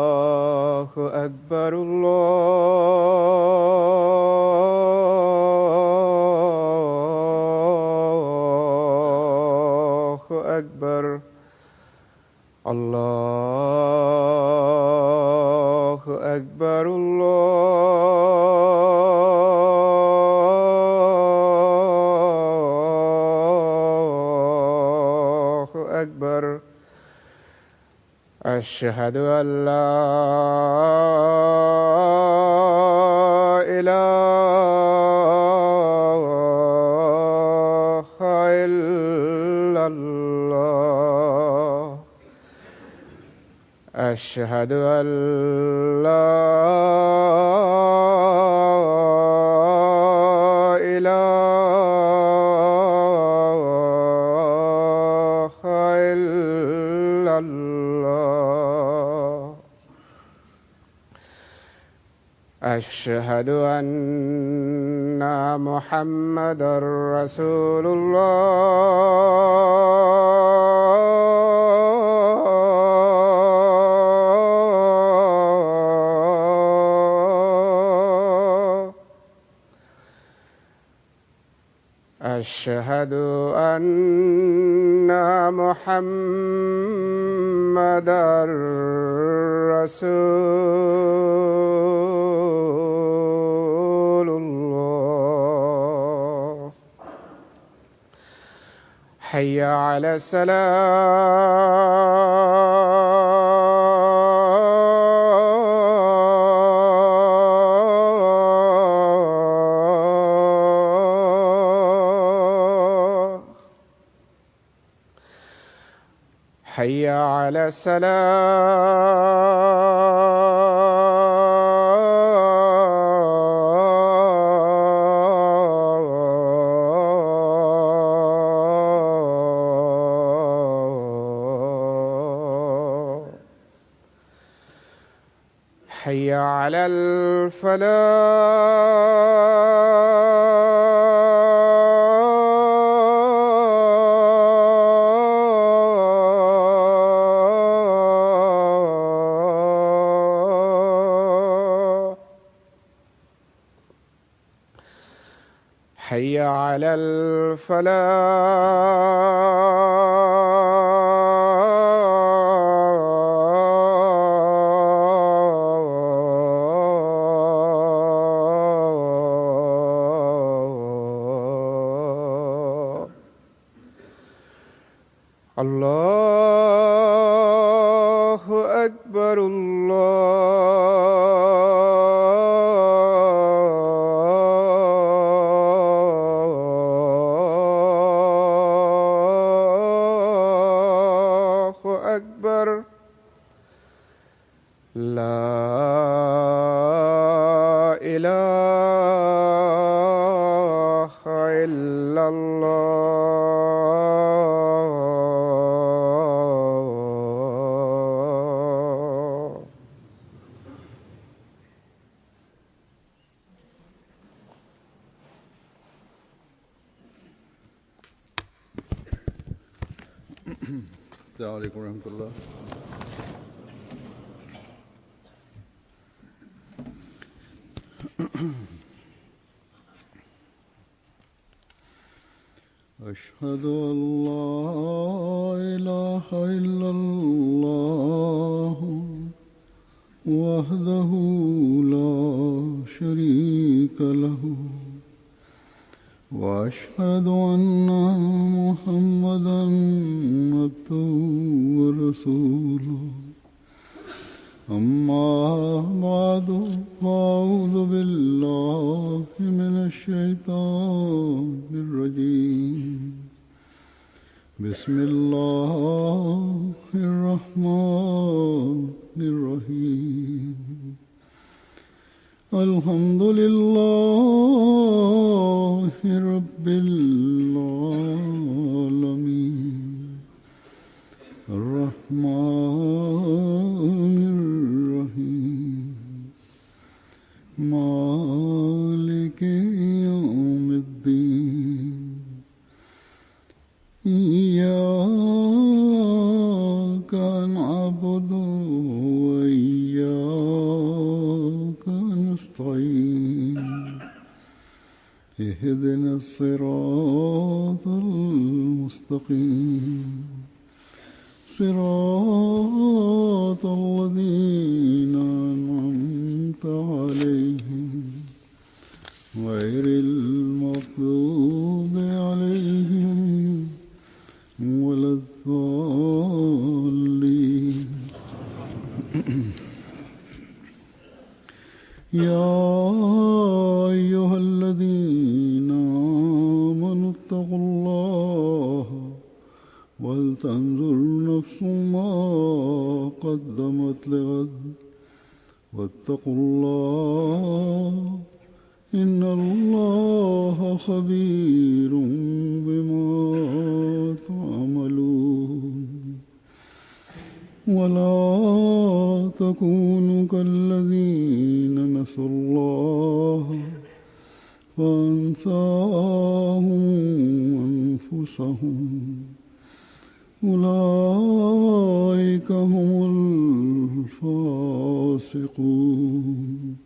الله أكبر الله أكبر الله أكبر الله أكبر أشهد أن لا إله إلا الله أشهد أن لا إله إلا الله أشهد أن محمدًا رسول الله أشهد أن محمدًا رسول الله حي على الصلاة حي على الصلاة حي على الفلاح حي على الفلاح الله أكبر الله أكبر لا إله إلا الله السلام عليكم ورحمة الله. أشهد أن لا إله إلا الله وحده لا شريك له وأشهد أن محمدًا عبده ورسوله أما بعد فأعوذ بالله من الشيطان الرجيم بسم الله الرحمن الرحيم الحمد لله رب العالمين إياك نعبد وإياك نستعين اهدنا الصراط المستقيم صراط الذين أنعمت عليهم غير المغضوب عليهم ولا الضالين يا أيها الذين آمنوا اتقوا الله ولتنظر نفس ما قدمت لغد واتقوا الله إن الله خبير بما تعملون ولا تكونوا كالذين نسوا الله فأنساهم أنفسهم أولئك هم الفاسقون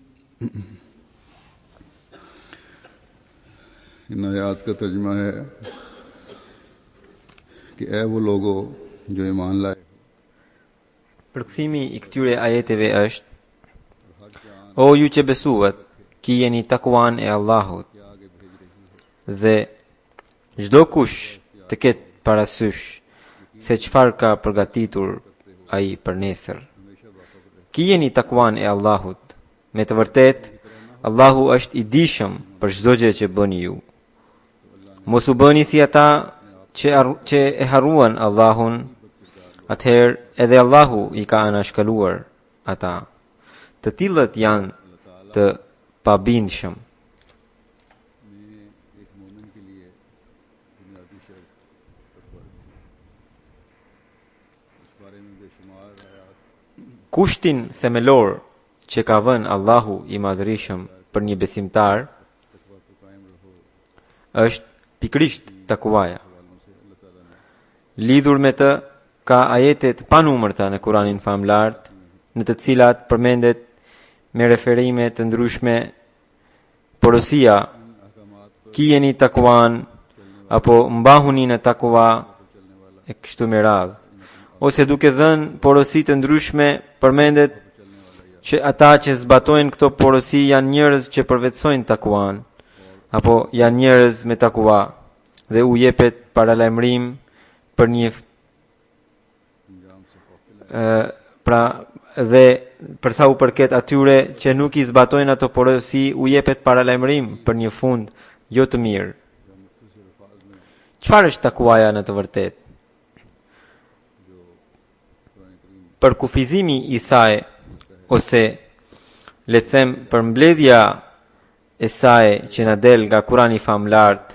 इन आयात का तर्जुमा है कि ऐ वो लोगो जो ईमान लाए. Përkthimi I këtyre ajeteve është: O ju që besuat, kijeni takuan e Allahut dhe çdo kush të ketë parasysh se çfarë ka përgatitur ai për nesër. Kijeni takuan e Allahut. Me të vërtetë, Allahu është I dijshëm për çdo gjë që bëni ju. Mos u bëni si ata që e harruan Allahun, atëherë edhe Allahu I ka anashkaluar ata. Të tillët janë të pabindshëm. Kushtin themelor që ka vënë Allahu I madhërisëm për një besimtar është pikërisht takuaja. Lidhur me të ka ajete të panumërta në Kur'anin famlart, në të cilat përmendet me referime të ndryshme porosia kijeni takuan apo mbahuni në takua e kështu me radhë. Ose duke dhënë porosi të ndryshme përmendet që ata që zbatojnë këto porosi janë njerëz që përvetsojnë takuan, apo janë njerëz me takua, dhe u jepet paralajmërim për një dhe përsa u përket atyre që nuk I zbatojnë ato porosi, u jepet paralajmërim për një fund jo të mirë. Çfarë është takuaja në të vërtetë? Për kufizimi I saj, ose le të them për mbledhja e saj që na del nga Kurani famlart,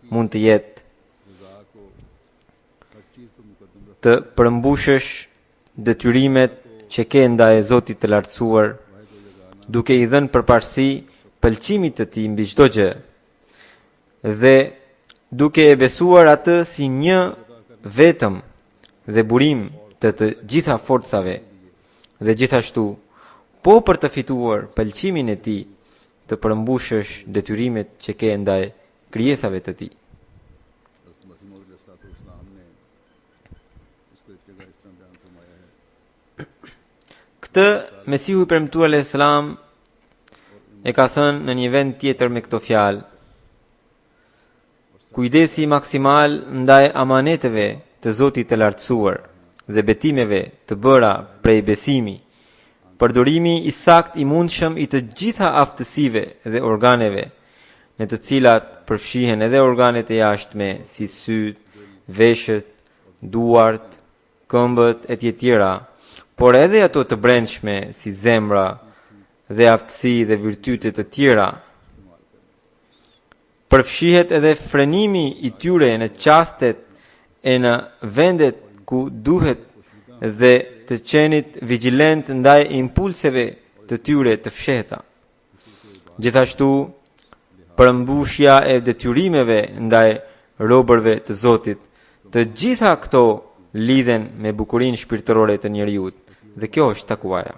mund të jetë të përmbushësh detyrimet që ke ndaj Zotit të lartësuar, duke I dhënë përparësi pëlqimit të Tij mbi çdo gjë, dhe duke e besuar atë si një vetëm dhe burim të gjitha forcave, dhe gjithashtu po për të fituar pëlqimin e Tij të përmbushësh detyrimet që ke ndaj krijesave të Tij. Këtë Mesihu I premtuar alayhis salam e ka thënë në një vend tjetër me këto fjalë: kujdesi maksimal ndaj amaneteve të Zotit të lartësuar dhe betimeve të bëra prej besimi, përdorimi I sakt I mundshëm I të gjitha aftësive dhe organeve, në të cilat përfshihen edhe organet e jashtme si syt, veshët, duart, këmbët e tjera, por edhe ato të brendshme si zemra dhe aftësi dhe virtyte të tjera. Përfshihet edhe frenimi I tyre në çastet e në vendet ku duhet dhe të qenit vigjilent ndaj impulseve të tyre të fshehta. Gjithashtu, përmbushja e detyrimeve ndaj robërve të Zotit, Të gjitha këto lidhen me bukurinë shpirtërore të njeriut dhe kjo është takuaja.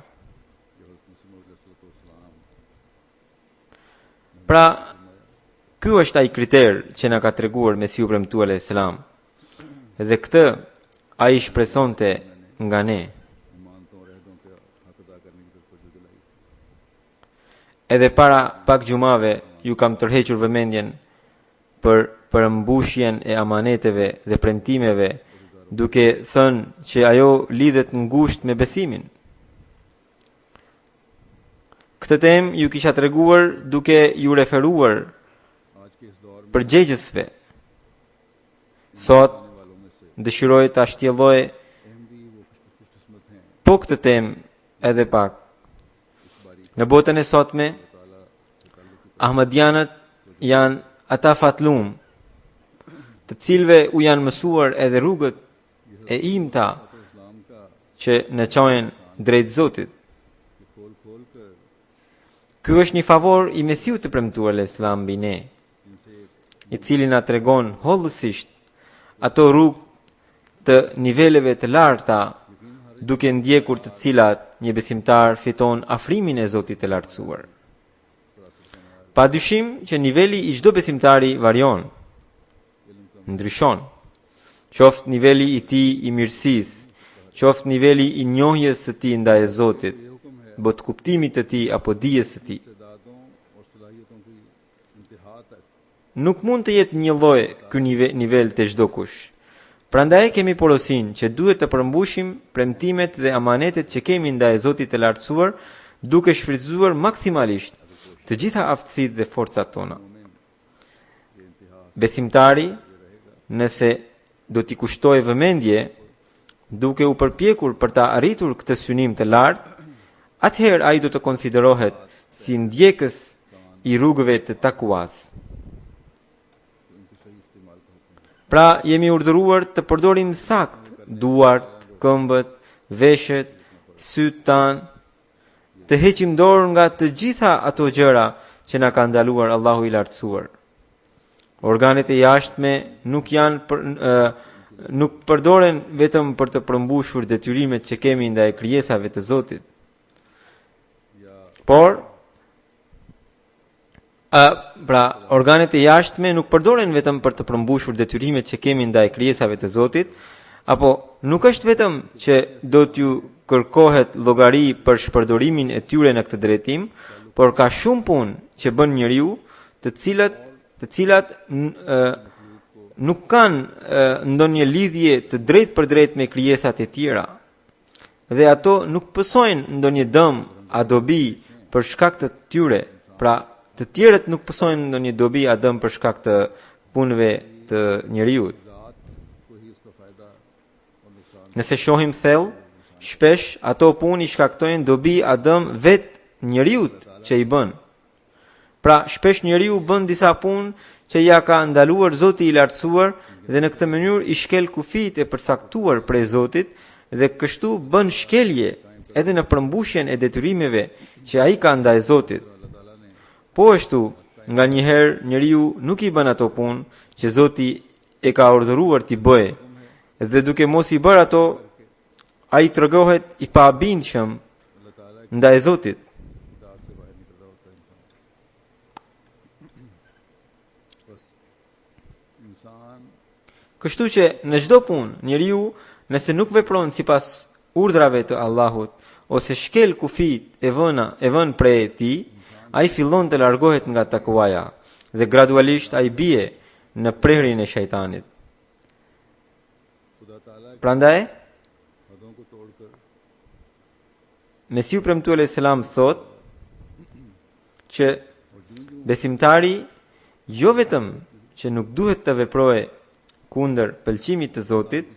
Pra, ky është ai kriter që na ka treguar Mesiu premtuar alayhis salam. Dhe këtë ai shpresonte nga ne. Edhe para pak gjumave ju kam tërhequr vëmendjen për përmbushjen e amaneteve dhe premtimeve, duke thënë që ajo lidhet ngushtë me besimin. Këtë temë ju kisha treguar duke ju referuar përgjegjësve. Sot dëshiroj ta shtjelloj po këtë temë edhe pak. Në botën e sotme, Ahmadianët janë ata fatlum, të cilve u janë mësuar edhe rrugët e imta që në çojnë drejt Zotit. Ky është një favor i Mesiut të premtuar alayhis salam mbi ne, i cili na tregon hollësisht ato rrugë të niveleve të larta, duke ndjekur të cilat një besimtar fiton afrimin e Zotit të lartësuar. Pa dyshim që niveli i çdo besimtari varion, ndryshon, qoftë niveli i tij i mirësisë, qoftë niveli i njohjes së tij ndaj Zotit, bot kuptimit të tij apo dijes së tij. Nuk mund të jetë një lloj ky nivel të çdo kush. Prandaj kemi porosin që duhet të përmbushim premtimet dhe amanetet që kemi ndaj Zotit të lartësuar, duke shfrytzuar maksimalisht të gjitha aftësitë dhe forcat tona. Besimtari, nëse do t'i kushtojë vëmendje, duke u përpjekur për ta arritur këtë synim të lartë, atëherë ai do të konsiderohet si ndjekës i rrugëve të takuas. Pra, jemi urdhëruar të përdorim sakt duart, këmbët, veshët, sytë tanë, të heqim dorë nga të gjitha ato gjëra që na ka ndaluar Allahu i lartësuar. Organet e jashtme nuk përdoren vetëm për të përmbushur detyrimet që kemi ndaj krijesave të Zotit. Organet e jashtme nuk përdoren vetëm për të përmbushur detyrimet që kemi ndaj krijesave të Zotit, apo nuk është vetëm që do t'ju kërkohet llogari për shpërdorimin e tyre në këtë drejtim, por ka shumë punë që bën njeriu, të cilat nuk kanë ndonjë lidhje të drejtë për drejtë me krijesat e tjera. Dhe ato nuk pësojnë ndonjë dëm a dobi për shkak të tyre. Pra, të tjerët nuk pësojnë ndonjë dobi a dëm për shkak të punëve të njeriut. Nëse shohim thellë, shpesh ato punë i shkaktojnë dobi a dëm vetë njeriut që i bën. Pra, shpesh njeriu bën disa punë që ja ka ndaluar Zoti i lartësuar dhe në këtë mënyrë i shkel kufijtë e përcaktuar prej Zotit dhe kështu bën shkelje edhe në përmbushjen e detyrimeve që ai ka ndaj Zotit. Po ashtu, nga njëherë njeriu nuk i bën ato punë që Zoti e ka urdhëruar t'i bëjë, dhe duke mos i bërë ato, ai tregohet i pabindshëm ndaj Zotit. Kështu që në çdo punë, njeriu nëse nuk vepron sipas urdhrave të Allahut ose shkel kufijt e vën prej tij, ai fillon të largohet nga takuaja dhe gradualisht ai bie në prehrin e shejtanit. Prandaj, Mesiu premtuar alayhis salam thot që besimtari jo vetëm që nuk duhet të veprojë kundër pëlqimit të Zotit,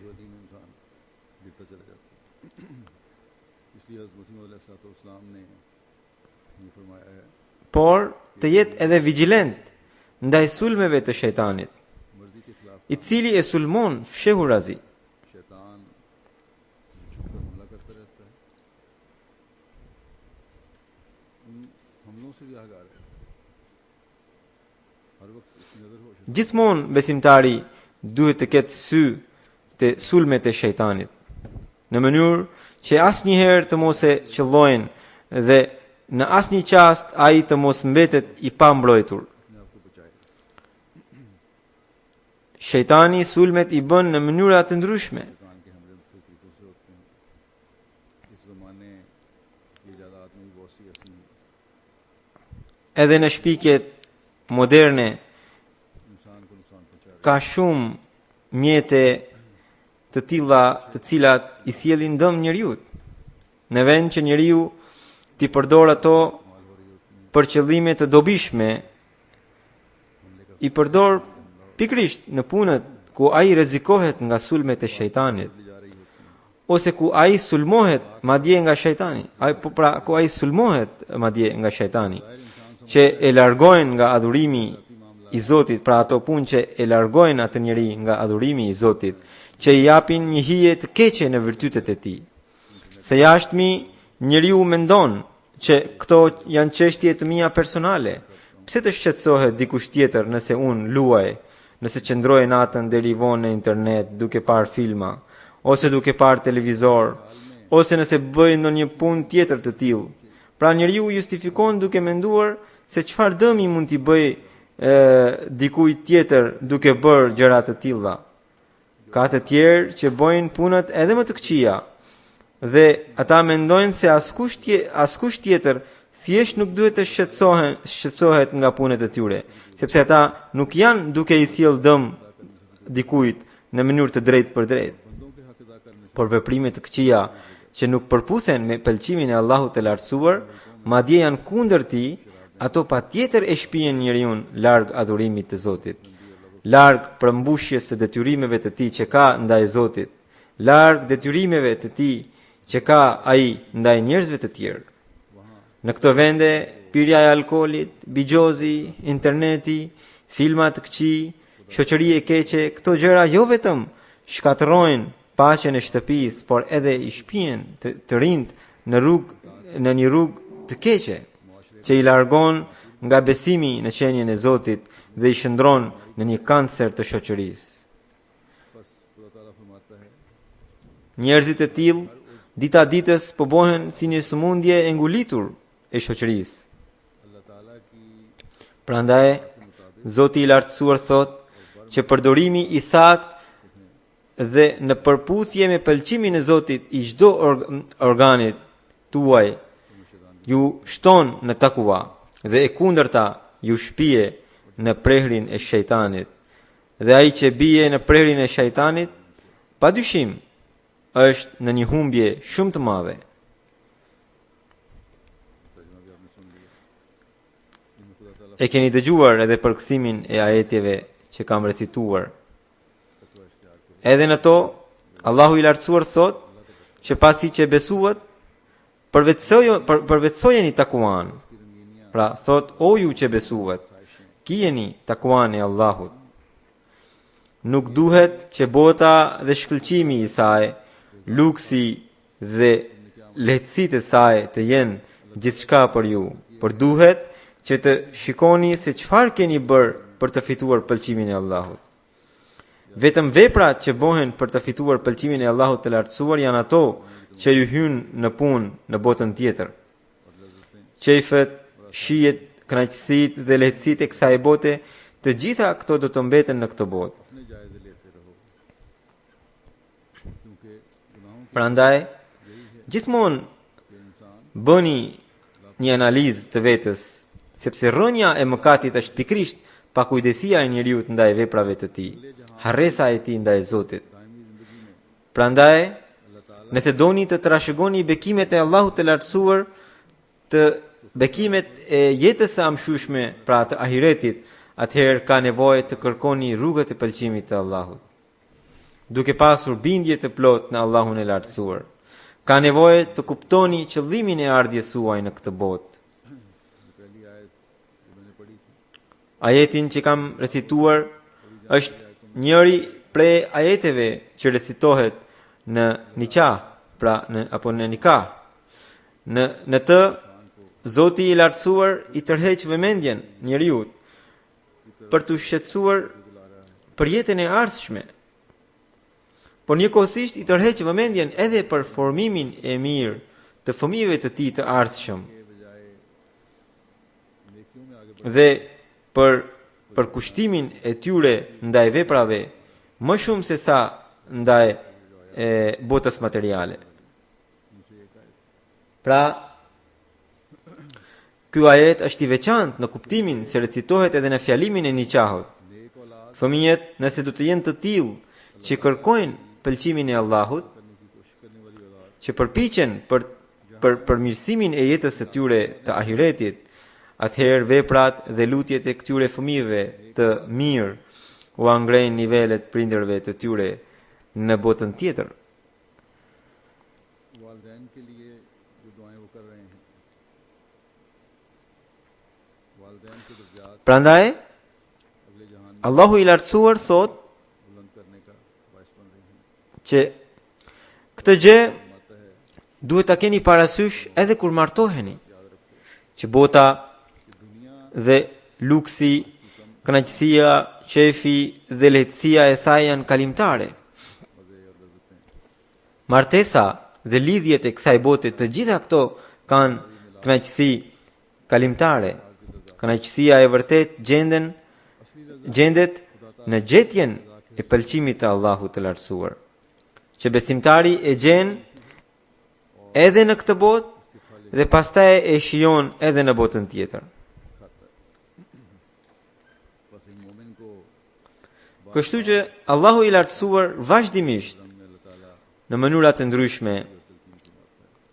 por të jetë edhe vigjilent ndaj sulmeve të shejtanit, i cili e sulmon fshehurazi. Gjithmonë besimtari duhet të ketë sy të sulmet e shejtanit, në mënyrë që asnjëherë të mos e qëllojnë dhe në asnjë qast ai të mos mbetet i pambrojtur. Shejtani sulmet i bën në mënyra të ndryshme. शैतान के हमले मुख्तलिफ तरीकों से होते हैं। इस ज़माने की इजादात में भी बहुत सी ऐसी Edhe në shpikjet moderne इंसान को नुकसान पहुंचा रही ka shumë mjete të tilla të cilat i sjellin dëm njeriu. Në vend që njeriu t'i përdor ato për qëllime të dobishme, i përdor pikrisht në punët ku ai rrezikohet nga sulmet e shejtanit, ose ku ai sulmohet madje nga shejtani, ku ai sulmohet madje nga shejtani, që e largojnë nga adhurimi i Zotit, pra ato punë që e largojnë atë njeri nga adhurimi i Zotit, që i japin një hije të keqe në virtytet e tij. Se jashtëmi njeriu mendon që këto janë çështje të mia personale. Pse të shqetësohet dikush tjetër nëse unë luaj, nëse qëndroj natën deri vonë në internet duke parë filma, ose duke parë televizor, ose nëse bëj ndonjë punë tjetër të tillë. Pra njeriu justifikon duke menduar se çfarë dëmi mund t'i bëj dikujt tjetër duke bërë gjëra të tilla. Ka të tjerë që bojnë punët edhe më të këqija, dhe ata mendojnë se askush tjetër thjesht nuk duhet të shqetësohet nga punët e tyre, sepse ata nuk janë duke i sjell dëm dikujt në mënyrë të drejtë për drejtë. Por veprimet të këqija që nuk përputhen me pëlqimin e Allahut të lartësuar, madje janë kundër tij, ato patjetër e shpihen njeriu larg adhurimit të Zotit, larg përmbushjes së detyrimeve të tij që ka ndaj Zotit, larg detyrimeve të tij që ka ai ndaj njerëzve të tjerë. Në këto vende, pirja e alkoolit, bigjozi, interneti, filma të këqij, shoqëri e keqe, këto gjëra jo vetëm shkatërrojnë paqen e shtëpisë, por edhe i shpihen të rinjt në një rrugë të keqe, që i largon nga besimi në qenien e Zotit dhe i shndron në një kancer të shoqërisë. Njerëzit e tillë dita ditës po bohen si një sëmundje e ngulitur e shoqërisë. Prandaj Zoti i lartësuar thot që përdorimi i saktë dhe në përputhje me pëlqimin e Zotit i çdo organit tuaj ju shton në takua, dhe e kundërta ju shpije në prehrin e shejtanit. Dhe ai që bie në prehrin e shejtanit, padyshim është në një humbje shumë të madhe. E keni dëgjuar edhe përkthimin e ajeteve që kam recituar. Edhe në to, Allahu i lartësuar thot që pasi që besuat, përvetsojeni takuan. Pra thot, o ju që besuat, kijeni takuan e Allahut. Nuk duhet që bota dhe shkëlqimi i saj, luksi dhe lehtësitë e saj të jenë gjithçka për ju, por duhet që të shikoni se çfarë keni bërë për të fituar pëlqimin e Allahut. Vetëm veprat që bëhen për të fituar pëlqimin e Allahut të lartësuar janë ato që ju hynë në punë në botën tjetër. Qejfet, shijet, kënaqësitë dhe lehtësitë e kësaj bote, të gjitha këto do të mbeten në këtë botë. Prandaj, gjithmonë bëni një analizë të vetës, sepse rënja e mëkatit është pikrisht pakujdesia e njeriu ndaj veprave të tij, harresa e tij ndaj Zotit. Prandaj, nëse doni të trashëgoni bekimet e Allahut të lartësuar, të bekimet e jetës së amshushme, pra të ahiretit, atëherë ka nevojë të kërkoni rrugët e pëlqimit të Allahut, duke pasur bindje të plot në Allahun e lartësuar. Ka nevojë të kuptoni qëllimin e ardhjes suaj në këtë botë. Ajetin që kam recituar është njëri prej ajeteve që recitohet në nikah, pra apo në nikah. Në të Zoti i lartësuar i tërheq vëmendjen njeriu për të shqetësuar për jetën e ardhshme. por njëkohësisht i tërheq vëmendjen edhe për formimin e mirë të fëmijëve të tij të ardhshëm dhe për kushtimin e tyre ndaj veprave më shumë se sa ndaj botës materiale. Pra, ky ajet është i veçantë në kuptimin se recitohet edhe në fjalimin e niqahut. Fëmijët, nëse do të jenë të tillë që kërkojnë pëlqimin e Allahut, që përpiqen për mirësimin e jetës së tyre të ahiretit, atëherë veprat dhe lutjet e këtyre fëmijëve të mirë u angrejnë nivelet prindërve të tyre në botën tjetër. वालिदैन के लिए जो दुआएं वो कर रहे हैं, वालिदैन के दर्जात Prandaj, अगले जहान में Allahu i lartësuar thot बुलंद करने का बायस बन रही हैं। që këtë gjë duhet ta keni parasysh edhe kur martoheni, që bota dhe luksi, kënaqësia, qefi dhe lehtësia e saj janë kalimtare. Martesa dhe lidhjet e kësaj bote, të gjitha këto kanë kënaqësi kalimtare. Kënaqësia e vërtet gjendet në gjetjen e pëlqimit të Allahut të lartësuar, që besimtari e gjen edhe në këtë botë dhe pastaj e shijon edhe në botën tjetër. बस एक मोमिन को Kështu që Allahu i lartësuar vazhdimisht në mënyra të ndryshme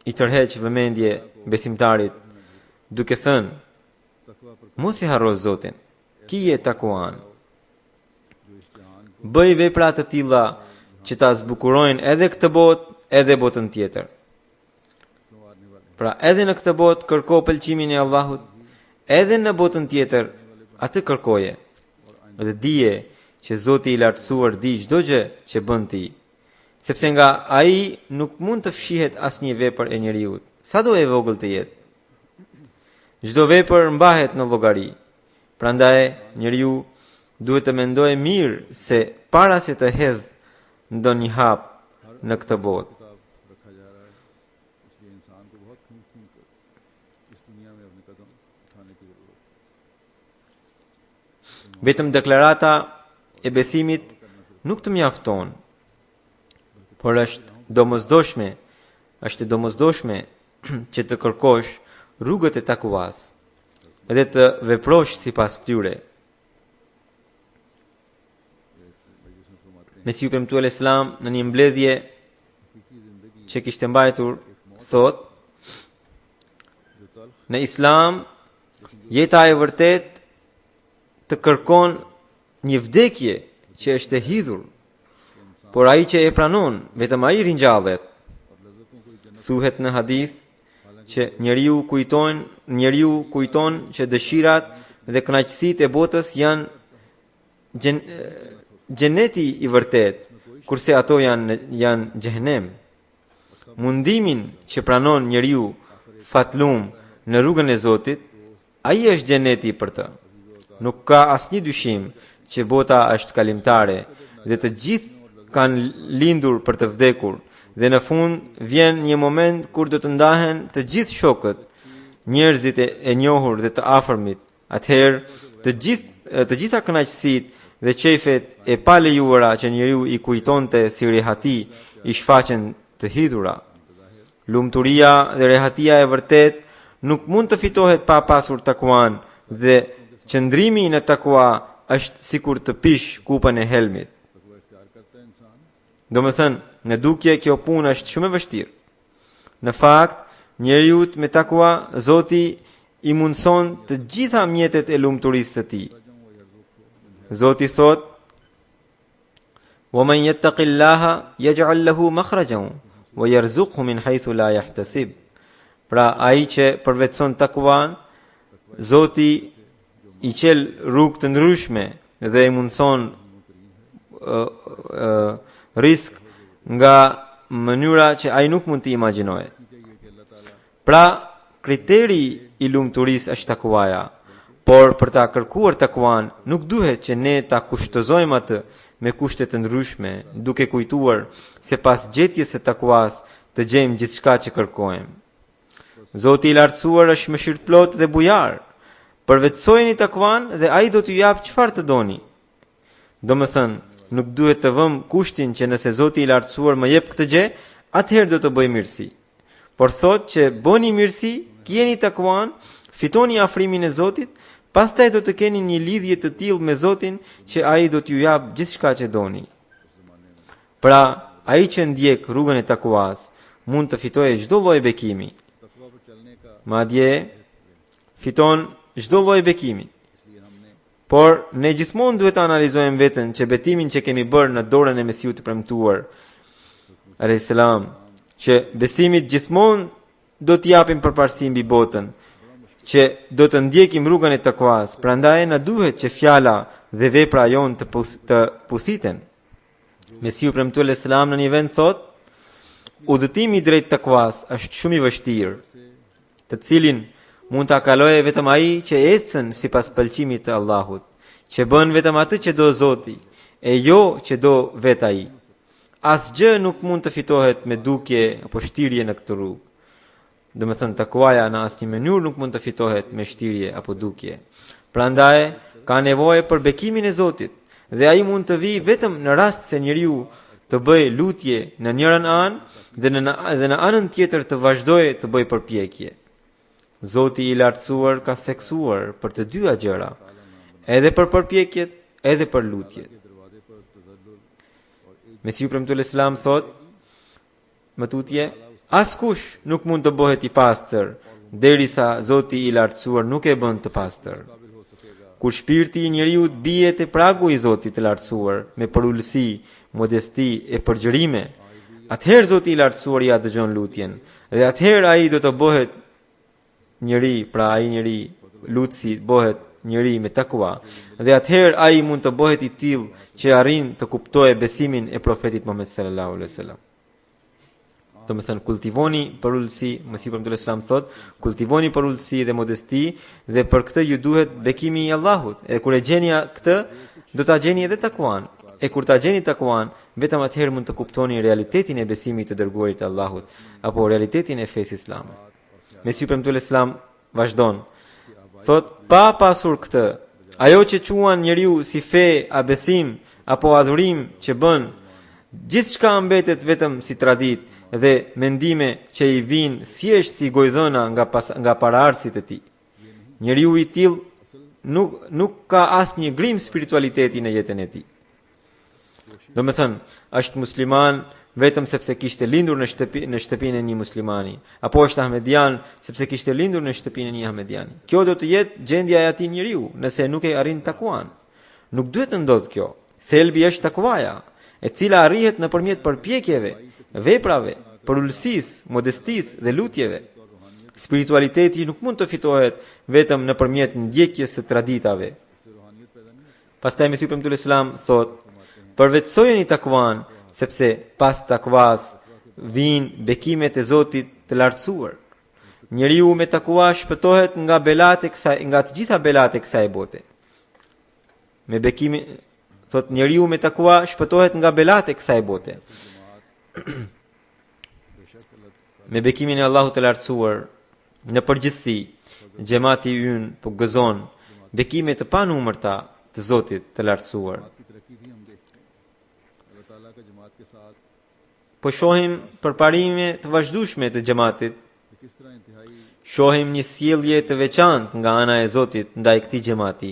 i tërheq vëmendje besimtarit duke thënë: mos i harro Zotin, kije takuan. Bëj vepra të tilla që ta zbukurojnë edhe këtë botë, edhe botën tjetër. Pra edhe në këtë botë kërko pëlqimin e Allahut, edhe në botën tjetër atë kërkoje. Dhe dije që Zoti i lartësuar di çdo gjë që bën ti, sepse nga ai nuk mund të fshihet asnjë vepër e njeriut, sado e vogël të jetë. Çdo vepër mbahet në llogari. Prandaj njeriu duhet të mendojë mirë se para se të hedh ndonjë hap në këtë botë, किताब रखा जा रहा है, इसलिए इंसान को बहुत खून खून कर इस दुनिया में अपने कदम उठाने की जरूरत है। vetëm deklarata e besimit nuk të mjafton, por është domosdoshme që të kërkosh rrugët e takuas dhe të veprosh sipas tyre. Mesiu premtuar Islam në një mbledhje që kishte mbajtur thot: në Islam jeta e vërtet të kërkon një vdekje që është e hidhur, por ai që e pranon, vetëm ai ringjallet. Thuhet në hadith që njeriu kujton që dëshirat dhe kënaqësitë e botës janë xheneti i vërtet, kurse ato janë xhehenem. Mundimin që pranon njeriu fatlum në rrugën e Zotit, ai është xheneti për të. Nuk ka asnjë dyshim që bota është kalimtare dhe të gjithë kanë lindur për të vdekur, dhe në fund vjen një moment kur do të ndahen të gjithë shokët, njerëzit e njohur dhe të afërmit. Atëherë të gjitha kënaqësitë dhe qefet e palejuara që njeriu i kujtonte si rehati i shfaqen të hidhura. Lumturia dhe rehatia e vërtet nuk mund të fitohet pa pasur takuan, dhe qëndrimi në takua është sikur të pish kupën e helmit. Domethënë, në dukje kjo punë është shumë e vështirë. Në fakt, njeriut me takua, Zoti i mundson të gjitha mjetet e lumturisë së tij. Zoti thot: "Wa man yattaqillaha yaj'al lahu makhrajan wa yarzuqhu min haythu la yahtasib." Pra ai që përvetson takuan, Zoti i qel rrugë të ndryshme dhe i mundson risk nga mënyra që ai nuk mund të imagjinojë. Pra, kriteri i lumturisë është takuaja, por për ta kërkuar takuan nuk duhet që ne ta kushtozojmë atë me kushte të ndryshme, duke kujtuar se pas gjetjes së takuas të gjejmë gjithçka që kërkojmë. Zoti i lartësuar është mëshirëplot dhe bujar. Përvetësojeni takuan dhe ai do t'ju jap çfarë të doni. Domethënë, nuk duhet të vëmë kushtin që nëse Zoti i lartësuar më jep këtë gjë, atëherë do të bëj mirësi. Por thotë që bëni mirësi, keni takuan, fitoni afrimin e Zotit, pastaj do të keni një lidhje të tillë me Zotin që ai do t'ju jap gjithçka që doni. Pra, ai që ndjek rrugën e takuas mund të fitojë çdo lloj bekimi. तकवा पर चलने का Madje fiton çdo lloj bekimi. इसलिए हमने Por ne gjithmonë duhet të analizojmë veten që betimin që kemi bërë në dorën e Mesiut të premtuar, alayhis salam, që besimit gjithmonë do t'i japim përparësi mbi botën, që do të ndjekim rrugën e takuas. Prandaj na duhet që fjala dhe vepra jon të pusiten. Mesiu premtuar alayhis salam në një vend thotë, udhëtimi drejt takuas është shumë i vështirë, të cilin mund ta kalojë vetëm ai që ecën sipas pëlqimit të Allahut, që bën vetëm atë që do Zoti, e jo që do vetë ai. Asgjë nuk mund të fitohet me dukje apo shtirje në këtë rrugë. Domethënë takuaja në asnjë mënyrë nuk mund të fitohet me shtirje apo dukje. Prandaj ka nevojë për bekimin e Zotit, dhe ai mund të vijë vetëm në rast se njeriu të bëj lutje në njërin anë dhe në anën tjetër të vazhdojë të bëj përpjekje. Zoti i lartësuar ka theksuar për të dyja gjëra, edhe për përpjekjet, edhe për lutjet. Mesiu premtuar Islam thot, më tutje, askush nuk mund të bëhet i pastër derisa Zoti i lartësuar nuk e bën të pastër. Kur shpirti i njeriu bie te pragu i Zotit të lartësuar me përulësi, modesti e përgjërime, atëherë Zoti i lartësuar ja dëgjon lutjen, dhe atëherë ai do të bëhet njeri, pra ai njeri lutësi bëhet njeri me takua, dhe atëherë ai mund të bëhet i tillë që arrin të kuptojë besimin e profetit Muhammed sallallahu alaihi wasallam. Do të thënë, kultivoni përulësi, Mesiu premtuar Islam thot, kultivoni përulësi dhe modesti, dhe për këtë ju duhet bekimi i Allahut. E kur e gjeni këtë, do ta gjeni edhe takuan. E kur ta gjeni takuan, vetëm atëherë mund të kuptoni realitetin e besimit të dërguarit të Allahut, apo realitetin e fesë islame. Mesiu premtuar Islam vazhdon, thot, pa pasur këtë, ajo që quan njeriu si fe, a besim apo adhurim që bën, gjithçka mbetet vetëm si traditë dhe mendime që i vinë thjesht si gojdhëna nga paraardhësit e tij. Njeriu i tillë nuk ka asnjë grim spiritualiteti në jetën e tij. Do me thënë, është musliman vetëm sepse kishte lindur në shtëpinë e një muslimani, apo është ahmedian sepse kishte lindur në shtëpinë e një ahmediani. Kjo do të jetë gjendja e atij njeriu, nëse nuk e arrin takuan. Nuk duhet të ndodhë kjo. Thelbi është takuaja, e cila arrihet nëpërmjet përpjekjeve, veprave, përulësisë, modestisë dhe lutjeve. Spiritualiteti nuk mund të fitohet vetëm nëpërmjet ndjekjes së traditave. Pastaj Mesiu premtuar Islam thot, përvetësojeni takuan, sepse pas takuas vijnë bekimet e Zotit të lartësuar. Njeriu me takua shpëtohet nga të gjitha belat e kësaj bote. Me bekimin, thot, njeriu me takua shpëtohet nga belat e kësaj bote. Me bekimin e Allahut të lartësuar, në përgjithësi, xhamati ynë po gëzon bekime të panumërta të Zotit të lartësuar. Po shohim përparime të vazhdueshme të xhamatit. Shohim një sjellje të veçantë nga ana e Zotit ndaj këtij xhamati,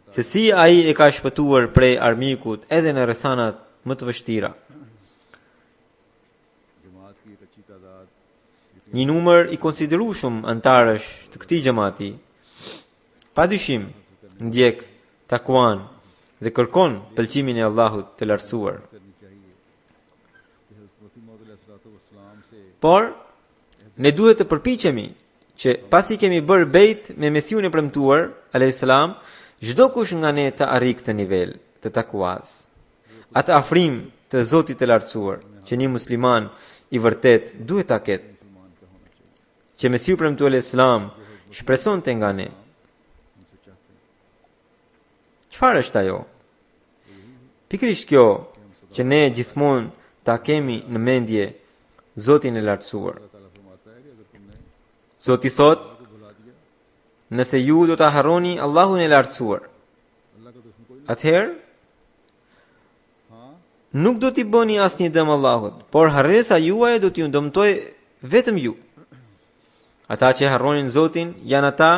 se si ai e ka shpëtuar prej armikut edhe në rrethanat më të vështira. Një numër i konsiderueshëm antarësh të këtij xhamati, padyshim, ndjek takuan dhe kërkon pëlqimin e Allahut të lartësuar. Por, ne duhet të përpiqemi që pasi kemi bërë bejt me Mesiun e premtuar, alayhis salam, çdo kush nga ne të arrijë këtë nivel të takuas. Atë afrim të Zotit të lartësuar që një musliman i vërtet duhet ta ketë. Që Mesiu premtuar alayhis salam shpresonte nga ne. Çfarë është ajo? Pikërisht kjo që ne gjithmonë ta kemi në mendje Zotin e lartësuar. Zoti thot, nëse ju do ta harroni Allahun e lartësuar, atëherë nuk do t'i bëni asnjë dëm Allahut, por harresa juaj do t'ju dëmtoj vetëm ju. Ata që harronin Zotin janë ata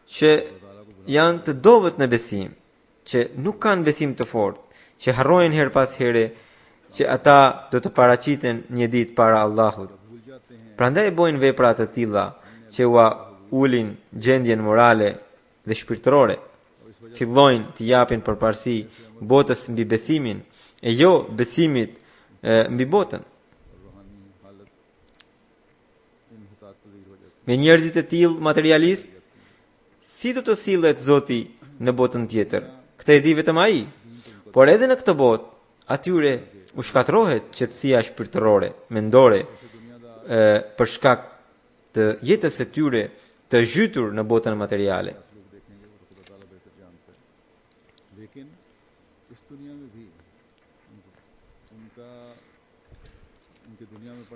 që janë të dobët në besim, që nuk kanë besim të fortë, që harrojnë her pas here, që ata do të paraqiten një ditë para Allahut. Prandaj bojnë vepra të tilla që ua ulin gjendjen morale dhe shpirtërore. Fillojnë të japin përparësi botës mbi besimin e jo besimit mbi botën. Me njerëzit e tillë materialist, si do të sillet Zoti në botën tjetër? Këtë e di vetëm ai. Por edhe në këtë botë, atyre u shkatrohet qetësia shpirtërore, mendore, për shkak të jetës së tyre të zhytur në botën materiale.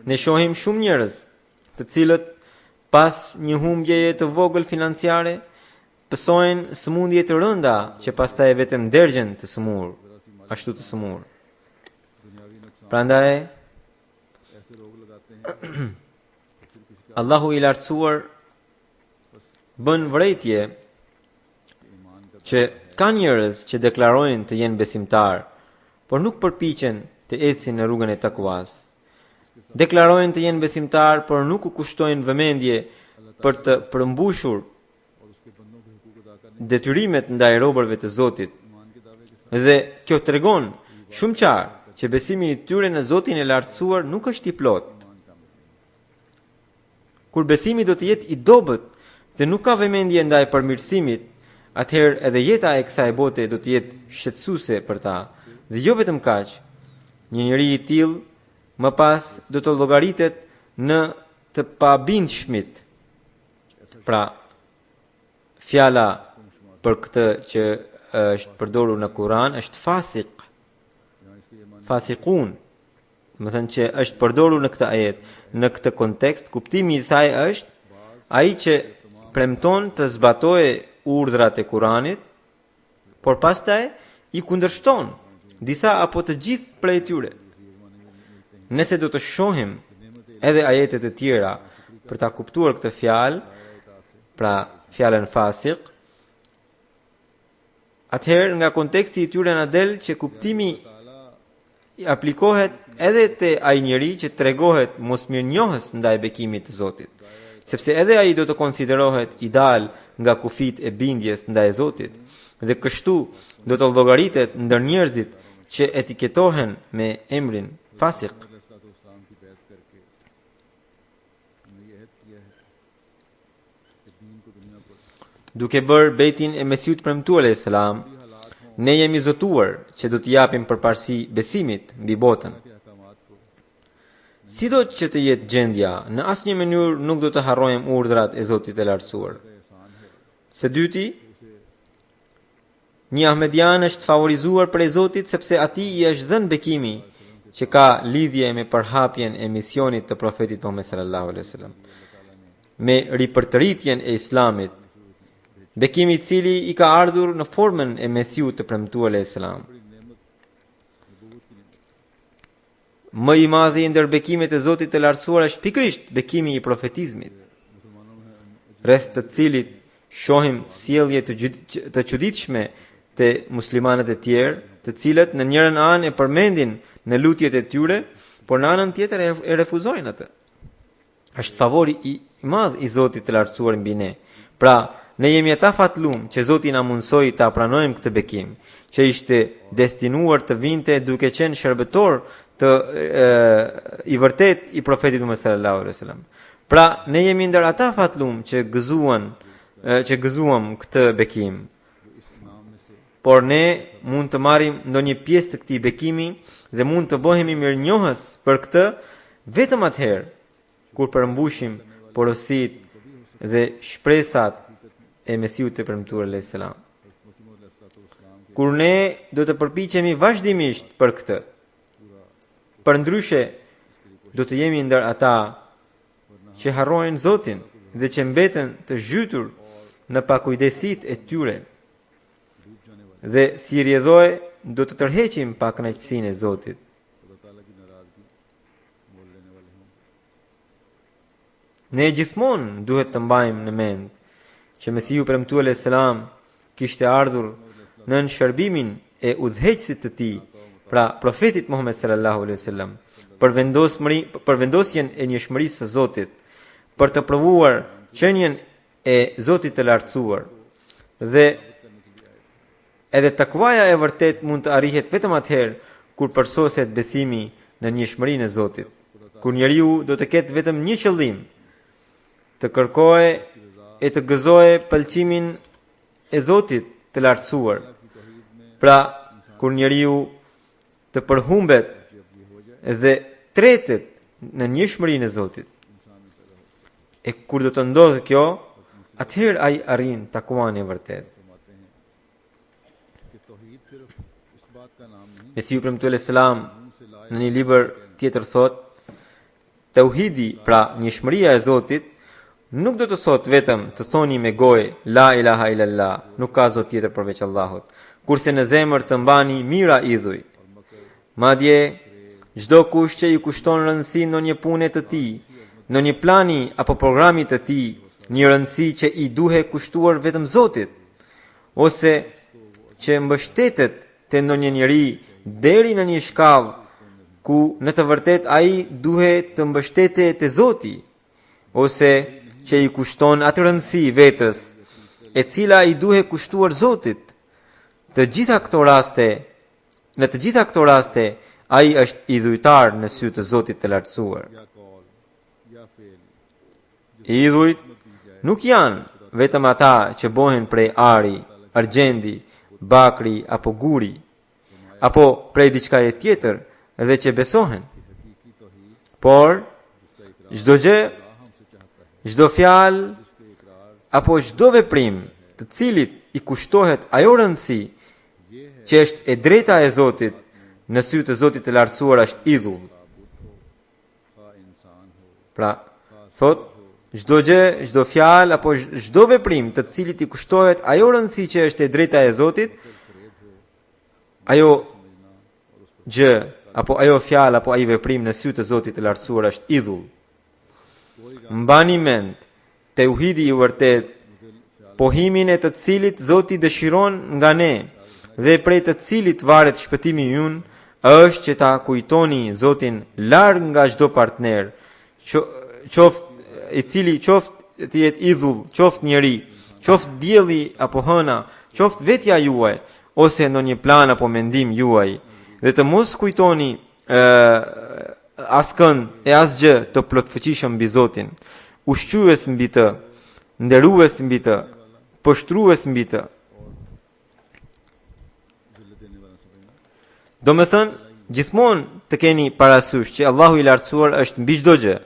Ne shohim shumë njerëz të cilët pas një humbjeje të vogël financiare pësojnë sëmundje të rënda që pastaj vetëm dergjen të sëmur, ashtu të sëmur. Prandaj Allahu i lartësuar bën vërejtje që ka njerëz që deklarojnë të jenë besimtar, por nuk përpiqen të ecin në rrugën e takuas. Deklarojnë të jenë besimtar, por nuk u kushtojnë vëmendje për të përmbushur detyrimet ndaj robërve të Zotit. Dhe kjo tregon shumë qartë që besimi i tyre në Zotin e lartësuar nuk është i plot. Kur besimi do të jetë i dobët dhe nuk ka vëmendje ndaj përmirësimit, atëherë edhe jeta e kësaj bote do të jetë shqetësuese për ta. Dhe jo vetëm kaq, një njeri i tillë më pas do të llogaritet në të pabindshmit. Pra, fjala për këtë që është përdorur në Kur'an është fasik. Fasikun, më thënë që është përdorur në këtë ajet, në këtë kontekst, kuptimi i saj është ai që premton të zbatojë urdhrat e Kuranit, por pastaj i kundërshton disa apo të gjithë prej tyre. Nëse do të shohim edhe ajetet e tjera për ta kuptuar këtë fjalë, pra fjalën fasik, atëherë nga konteksti i tyre na del që kuptimi i aplikohet edhe te ai njeri që tregohet mosmirnjohës ndaj bekimit të Zotit, sepse edhe ai do të konsiderohet i dal nga kufit e bindjes ndaj Zotit, dhe kështu do të llogaritet ndër njerëzit që etiketohen me emrin fasik. Duke bërë bejtin e Mesiut premtuar alayhis salam, ne jemi zotuar që do të japim përparësi besimit mbi botën. Sido që të jetë gjendja, në asnjë mënyrë nuk do të harrojmë urdhrat e Zotit të lartësuar. Së dyti, një ahmedian është favorizuar prej Zotit sepse atij i është dhënë bekimi që ka lidhje me përhapjen e misionit të profetit Muhammed sallallahu alaihi wasallam, me ripërtëritjen e Islamit, bekimi i cili i ka ardhur në formën e Mesiut të premtuar alayhis salam. Më i madhi ndër bekimet e Zotit të lartësuar është pikërisht bekimi i profetizmit, rreth të cilit shohim sjellje të çuditshme te muslimanët e tjerë, të cilët në njërin anë e përmendin në lutjet e tyre, por në anën tjetër e refuzojnë atë. Është favori i madh i Zotit të lartësuar mbi ne. Pra, ne jemi ata fatlum që Zoti na mundsoi ta pranojmë këtë bekim, që ishte destinuar të vinte duke qenë shërbëtor i vërtet i profetit Muhammed sallallahu alaihi wasallam. Pra, ne jemi ndër ata fatlum që gëzuam këtë bekim. Por ne mund të marrim ndonjë pjesë të këtij bekimi dhe mund të bëhemi mirënjohës për këtë vetëm atëherë kur përmbushim porositë dhe shpresat e Mesiut të premtuar alayhis salam. kur ne do të përpiqemi vazhdimisht për këtë. Përndryshe, do të jemi ndër ata që harrojnë Zotin dhe që mbeten të zhytur në pakujdesit e tyre. Dhe si rjedhoj, do të tërheqim pa kënaqësinë e Zotit. खुदा ताला की नाराजगी मोल लेने वाले हों। Ne gjithmonë duhet të mbajmë në mend që Mesihu premtuar alayhis salam kishte ardhur në shërbimin e udhëheqësit të tij, pra profetit Muhammed sallallahu alaihi wasallam, për vendosjen e njëshmërisë së Zotit, për të provuar qenien e Zotit të lartësuar. Dhe edhe takvaja e vërtet mund të arrihet vetëm atëherë kur përsoset besimi në njëshmërinë e Zotit, kur njeriu do të ketë vetëm një qëllim, të kërkojë e të gëzojë pëlqimin e Zotit të lartësuar. Pra, kur njeriu të përhumbet dhe tretet në njëshmërinë e Zotit. E kur do të ndodhë kjo, atëherë ai arrin takuan e vërtet. कि तौहीद सिर्फ इस बात का नाम नहीं Mesihu premtuar alayhis salam në një libër tjetër thot, tauhidi, pra njëshmëria e Zotit, nuk do të thot vetëm të thoni me gojë la ilaha illallah, nuk ka zot tjetër përveç Allahut, kurse në zemër të mbani mira idhuj. Madje çdo kush që i kushton rëndësi në një pune të tij, në një plani apo programi të tij, një rëndësi që i duhet kushtuar vetëm Zotit, ose që mbështetet te ndonjë njeri deri në një shkallë ku në të vërtet ai duhet të mbështetet te Zoti, ose që i kushton atë rëndësi vetës e cila i duhet kushtuar Zotit. Në të gjitha këto raste, ai është idhujtar në sy të Zotit të lartësuar. या कौल या fail Idhujt nuk janë vetëm ata që bohen prej ari, argjendi, bakri apo guri, apo prej diçkaje tjetër dhe që besohen. Por, çdo gjë, çdo fjalë apo çdo veprim të cilit i kushtohet ajo rëndësi që është e drejta e Zotit në sy të Zotit të lartësuar është idhull. Pra, thot, çdo gjë, çdo fjalë apo çdo veprim të cilit i kushtohet ajo rëndësi që është e drejta e Zotit, ajo gjë apo ajo fjalë apo ai veprim në sy të Zotit të lartësuar është idhull. Mbani mend, tauhidi i vërtet, pohimin e të cilit Zoti dëshiron nga ne dhe prej të cilit varet shpëtimi ynë, është që ta kujtoni Zotin larg nga çdo partner, qoftë i cili qoftë të jetë idhull, qoftë njeri, qoftë dielli apo hëna, qoftë vetja juaj ose ndonjë plan apo mendim juaj, dhe të mos kujtoni askënd e asgjë të plotfuqishëm mbi Zotin, ushqyes mbi të, nderues mbi të, poshtrues mbi të. Do me thënë, gjithmonë të keni parasysh që Allahu i lartësuar është mbi çdo gjë,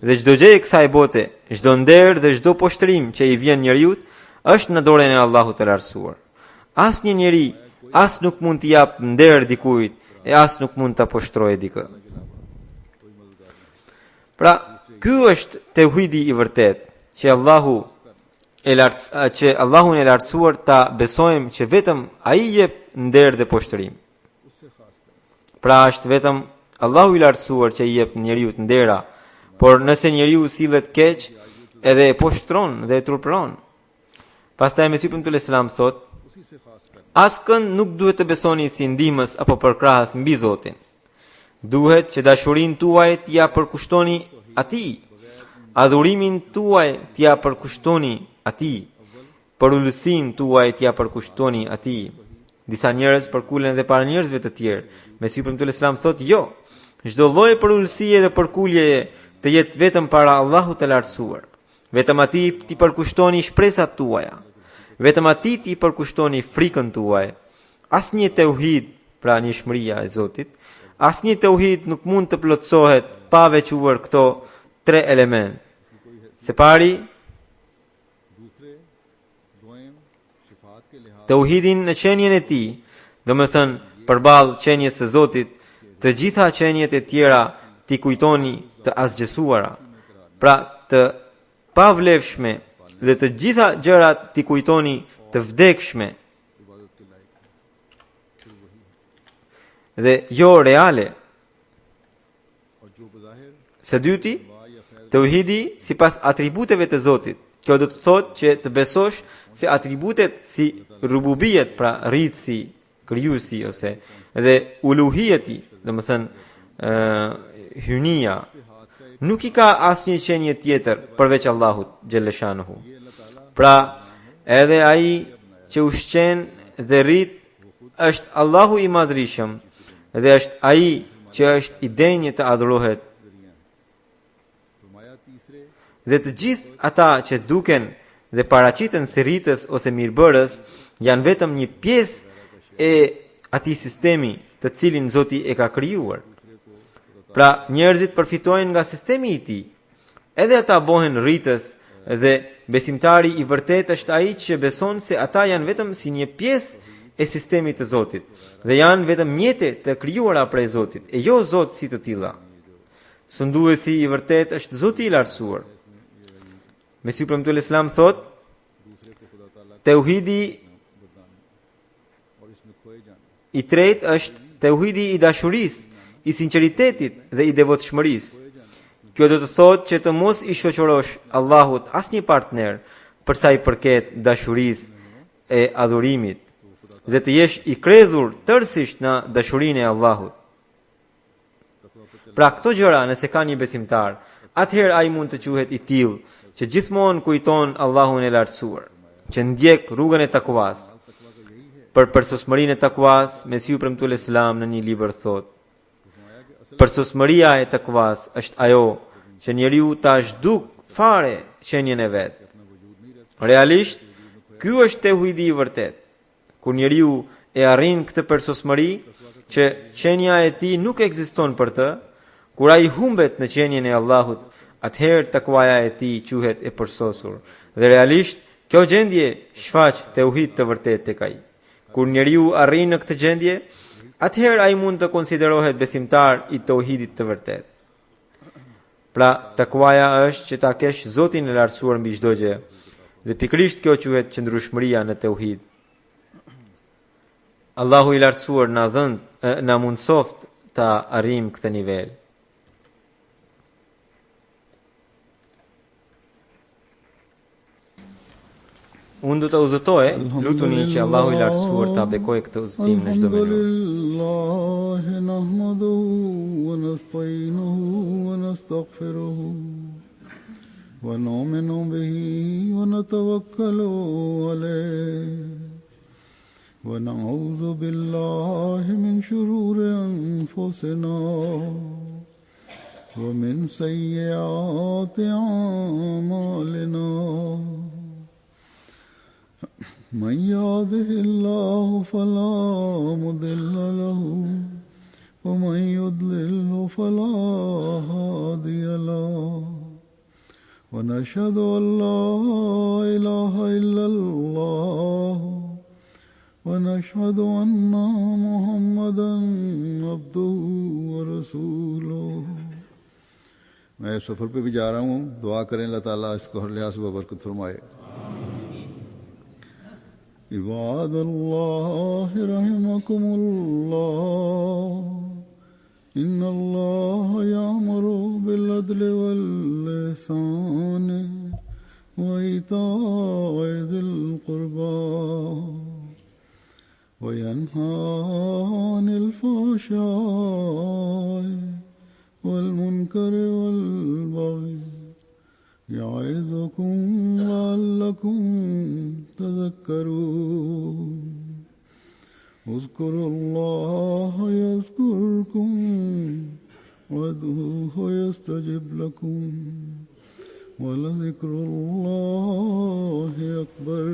dhe çdo gjë e kësaj bote, çdo nder dhe çdo poshtrim që i vjen njeriut, është në dorën e Allahut të lartësuar. Asnjë njeri as nuk mund t'i jap nder dikujt e as nuk mund ta poshtrojë dikë. Pra, ky është tauhidi i vërtet, që Allahun e lartësuar ta besojmë që vetëm ai jep nder dhe poshtrim. Pra është vetëm Allahu i lartësuar që i jep njeriu të ndera, por nëse njeriu sillet keq, edhe e poshtron dhe e turpëron. Pastaj Mesihu premtuar alayhis salam thot, askënd nuk duhet të besoni si ndihmës apo përkrahas mbi Zotin. Duhet që dashurinë tuaj t'ia përkushtoni atij, adhurimin tuaj t'ia përkushtoni atij, përullësinë tuaj t'ia përkushtoni atij. Disa njerëz përkulen edhe para njerëzve të tjerë. Mesihu premtuar alayhis salam thot, jo, çdo lloj përullësie dhe përkuljeje të jetë vetëm para Allahut të lartësuar. Vetëm atij t'i përkushtoni shpresat tuaja. Vetëm atij t'i përkushtoni frikën tuaj. Asnjë tauhid, pra njëshmëria e Zotit, asnjë tauhid nuk mund të plotësohet pa veçuar këto tre element. Së pari, tauhidin në qenien e tij, Domethënë, përballë qenies së Zotit, të gjitha qenjet e tjera t'i kujtoni të asgjësuara, pra të pavlefshme, dhe të gjitha gjërat t'i kujtoni të vdekshme dhe jo reale. और जो बज़ाहिर Së dyti, वाह या फैज़ tauhidi sipas atributeve të Zotit. Kjo do të thotë që të besosh se atributet si rububiet, pra rritësi, krijuesi ose dhe uluhiyeti, domethënë hynia, nuk I ka asnjë qenie tjetër përveç Allahut xhelleshanuhu. Pra, edhe ai që ushqen dhe rrit është Allahu I madhrishëm dhe është ai që është I denjë të adhurohet. फरमाया तीसरे Dhe të gjithë ata që duken dhe paraqiten si rritës ose mirëbërës janë vetëm një pjesë e atij sistemi të cilin Zoti e ka krijuar. Pra, njerëzit përfitojnë nga sistemi I tij. Edhe ata bëhen rritës dhe besimtari I vërtet është ai që beson se ata janë vetëm si një pjesë e sistemit të Zotit dhe janë vetëm mjete të krijuara prej Zotit e jo Zot si të tilla. Sunduesi I vërtet është Zoti I lartësuar. Mesiu premtuar Islam thot, tauhidi और इसमें खोए जाना I tretë është tauhidi I dashurisë, I sinqeritetit dhe I devotshmërisë. Kjo do të thotë që të mos I shoqërosh Allahut asnjë partner për sa I përket dashurisë e adhurimit dhe të jesh I kredhur tërësisht në dashurinë e Allahut. Pra këto gjëra nëse ka një besimtar, atëherë ai mund të quhet I tillë që gjithmonë kujton Allahun e lartësuar, që ndjek rrugën e takuas. Për përsosmërinë e takuas, Mesiu premtuar Islam në një libër thotë, përsosmëria e takuas është ajo që njeriu ta zhduk fare qenien e vet. Realisht, ky është tauhidi I vërtet. Kur njeriu e arrin këtë përsosmëri që qenia e tij nuk ekziston për të, kur ai humbet në qenien e Allahut, atëherë takvaja e tij quhet e përsosur. Dhe realisht, kjo gjendje shfaq tauhid të vërtet tek ai. Kur njeriu arrin në këtë gjendje, atëherë ai mund të konsiderohet besimtar I tauhidit të vërtet. Pra, takvaja është që ta kesh Zotin e lartësuar mbi çdo gjë. Dhe pikërisht kjo quhet qëndrueshmëria në tauhid. Allahu I lartësuar na mundsoft ta arrijm këtë nivel. Unë do të udhëtoje, lutuni që Allahu I lartësuar ta bekojë këtë udhëtim në çdo mënyrë. Alhamdulillah nahmaduhu wa nasta'inuhu wa nastaghfiruhu wa nu'minu bihi wa natawakkalu alayhi wa na'udhu billahi min shururi anfusina wa min sayyiati a'malina. من يهده الله فلا مضل له ومن يضلل فلا هادي له ونشهد أن لا إله إلا الله ونشهد أن محمدا عبده ورسوله. मैं सफ़र पे भी जा रहा हूँ, दुआ करें अल्लाह ताला इसको हर लिहाज से बरकत फरमाए. عباد الله رحمكم الله إن الله يأمر بالعدل والإحسان وإيتاء ذي القربى وينهى عن الفحشاء والمنكر والبغي يعظكم لعلكم تذكرون. اذكروا الله يذكركم وادعوه يستجب لكم ولذكر الله أكبر.